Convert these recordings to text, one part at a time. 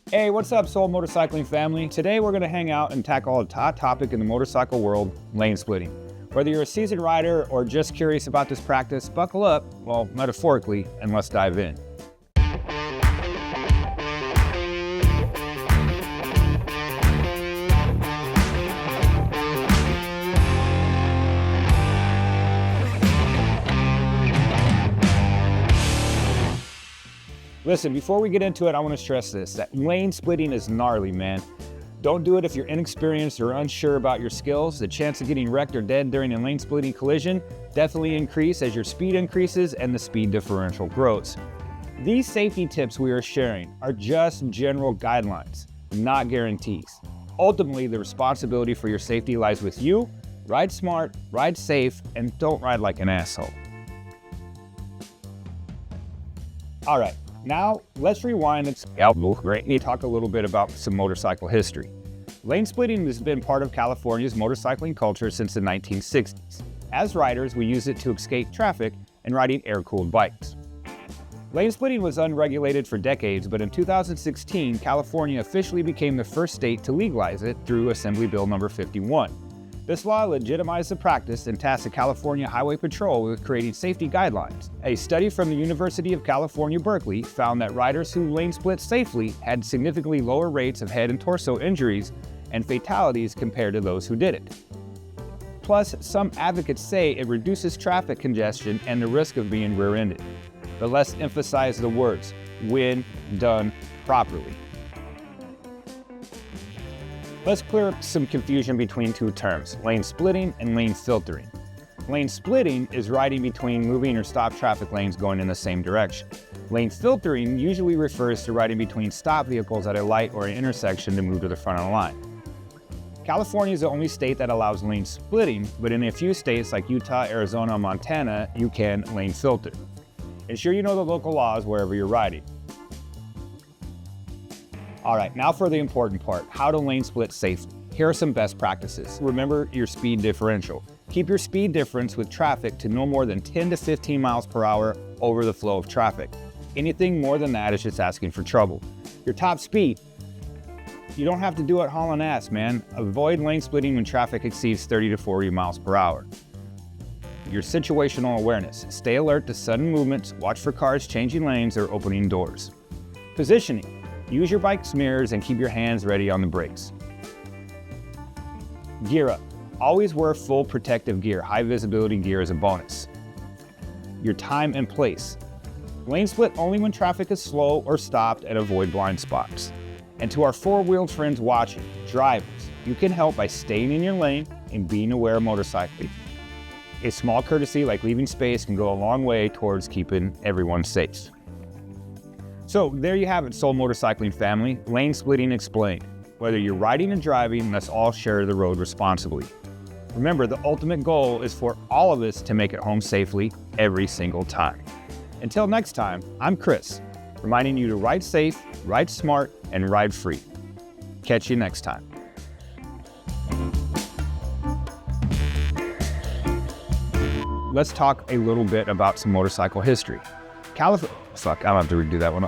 Hey, what's up, Soul Motorcycling family? Today we're going to hang out and tackle a hot topic in the motorcycle world, lane splitting. Whether you're a seasoned rider or just curious about this practice, buckle up, well, metaphorically, and let's dive in. Listen, before we get into it, I want to stress this, that lane splitting is gnarly, man. Don't do it if you're inexperienced or unsure about your skills. The chance of getting wrecked or dead during a lane splitting collision definitely increase as your speed increases and the speed differential grows. These safety tips we are sharing are just general guidelines, not guarantees. Ultimately, the responsibility for your safety lies with you. Ride smart, ride safe, and don't ride like an asshole. All right. Now, let's rewind and talk a little bit about some motorcycle history. Lane splitting has been part of California's motorcycling culture since the 1960s. As riders, we use it to escape traffic and riding air-cooled bikes. Lane splitting was unregulated for decades, but in 2016, California officially became the first state to legalize it through Assembly Bill No. 51. This law legitimized the practice and tasked the California Highway Patrol with creating safety guidelines. A study from the University of California, Berkeley found that riders who lane split safely had significantly lower rates of head and torso injuries and fatalities compared to those who didn't. Plus, some advocates say it reduces traffic congestion and the risk of being rear-ended. But let's emphasize the words, when done properly. Let's clear up some confusion between two terms, lane splitting and lane filtering. Lane splitting is riding between moving or stopped traffic lanes going in the same direction. Lane filtering usually refers to riding between stopped vehicles at a light or an intersection to move to the front of the line. California is the only state that allows lane splitting, but in a few states like Utah, Arizona, and Montana, you can lane filter. Ensure you know the local laws wherever you're riding. All right, now for the important part, how to lane split safely. Here are some best practices. Remember your speed differential. Keep your speed difference with traffic to no more than 10 to 15 miles per hour over the flow of traffic. Anything more than that is just asking for trouble. Your top speed, you don't have to do it hauling ass, man. Avoid lane splitting when traffic exceeds 30 to 40 miles per hour. Your situational awareness. Stay alert to sudden movements, watch for cars changing lanes or opening doors. Positioning. Use your bike's mirrors and keep your hands ready on the brakes. Gear up. Always wear full protective gear. High visibility gear is a bonus. Your time and place. Lane split only when traffic is slow or stopped and avoid blind spots. And to our four-wheeled friends watching, drivers, you can help by staying in your lane and being aware of motorcycling. A small courtesy like leaving space can go a long way towards keeping everyone safe. So there you have it, Soul Motorcycling family, lane splitting explained. Whether you're riding and driving, let's all share the road responsibly. Remember, the ultimate goal is for all of us to make it home safely every single time. Until next time, I'm Chris, reminding you to ride safe, ride smart, and ride free. Catch you next time. Let's talk a little bit about some motorcycle history. Fuck, I'll have to redo that one.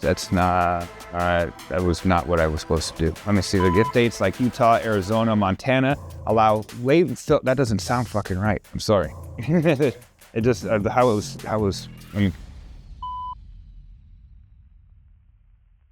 That's not, all right, that was not what I was supposed to do. Let me see, the gift dates like Utah, Arizona, Montana allow that doesn't sound fucking right. I'm sorry. It just, how it was,